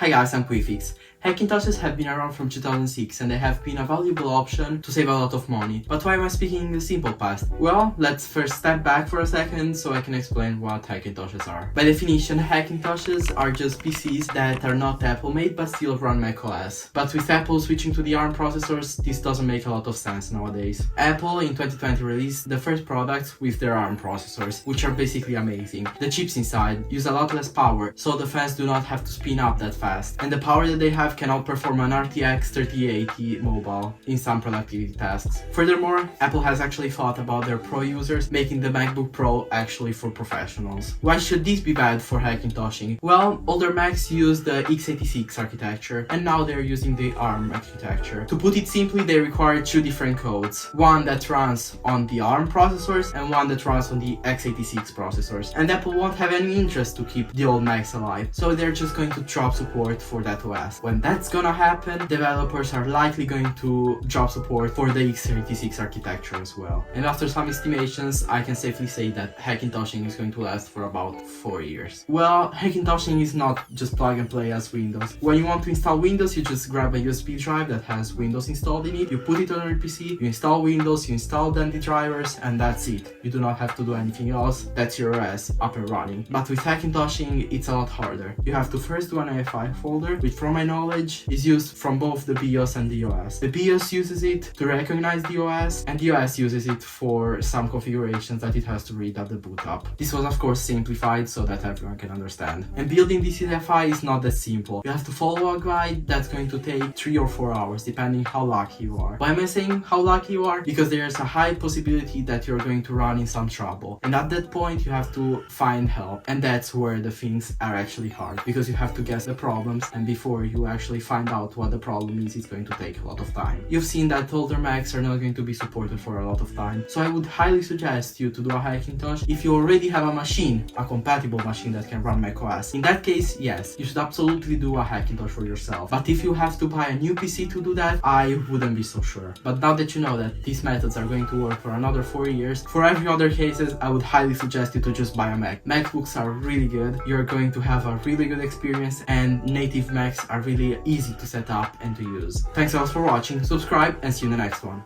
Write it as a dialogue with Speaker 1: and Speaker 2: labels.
Speaker 1: Hi guys, I'm Quifix. Hackintoshes have been around from 2006 and they have been a valuable option to save a lot of money. But why am I speaking in the simple past? Well, let's first step back for a second so I can explain what Hackintoshes are. By definition, Hackintoshes are just PCs that are not Apple made but still run macOS. But with Apple switching to the ARM processors, this doesn't make a lot of sense nowadays. Apple in 2020 released the first products with their ARM processors, which are basically amazing. The chips inside use a lot less power, so the fans do not have to spin up that fast. And the power that they have can outperform an RTX 3080 mobile in some productivity tasks. Furthermore, Apple has actually thought about their pro users, making the MacBook Pro actually for professionals. Why should this be bad for hackintoshing? Well, older Macs use the x86 architecture, and now they're using the ARM architecture. To put it simply, they require two different codes. One that runs on the ARM processors, and one that runs on the x86 processors. And Apple won't have any interest to keep the old Macs alive, so they're just going to drop support for that OS. When that's gonna happen, developers are likely going to drop support for the x86 architecture as well. And after some estimations, I can safely say that hackintoshing is going to last for about 4 years. Well, hackintoshing is not just plug and play as Windows. When you want to install Windows, you just grab a USB drive that has Windows installed in it, you put it on your PC, you install Windows, you install then the drivers, and that's it. You do not have to do anything else. That's your OS up and running. But with hackintoshing, it's a lot harder. You have to first do an AFI folder, which from my knowledge is used from both the BIOS and the OS. The BIOS uses it to recognize the OS, and the OS uses it for some configurations that it has to read at the boot up. This was of course simplified so that everyone can understand. And building this AFI is not that simple. You have to follow a guide that's going to take 3 or 4 hours, depending how lucky you are. Why am I saying how lucky you are? Because there's a high possibility that you're going to run in some trouble. And at that point, you have to find help. And that's where the things are actually hard, because you have to guess the problems, and before you actually find out what the problem is, it's going to take a lot of time. You've seen that older Macs are not going to be supported for a lot of time, so I would highly suggest you to do a Hackintosh if you already have a machine, a compatible machine that can run macOS. In that case, yes, you should absolutely do a Hackintosh for yourself. But if you have to buy a new PC to do that, I wouldn't be so sure. But now that you know that these methods are going to work for another 4 years, for every other cases, I would highly suggest you to just buy a Mac. MacBooks are really good, you're going to have a really good experience, and native Macs are really easy to set up and to use. Thanks a lot for watching, subscribe, and see you in the next one.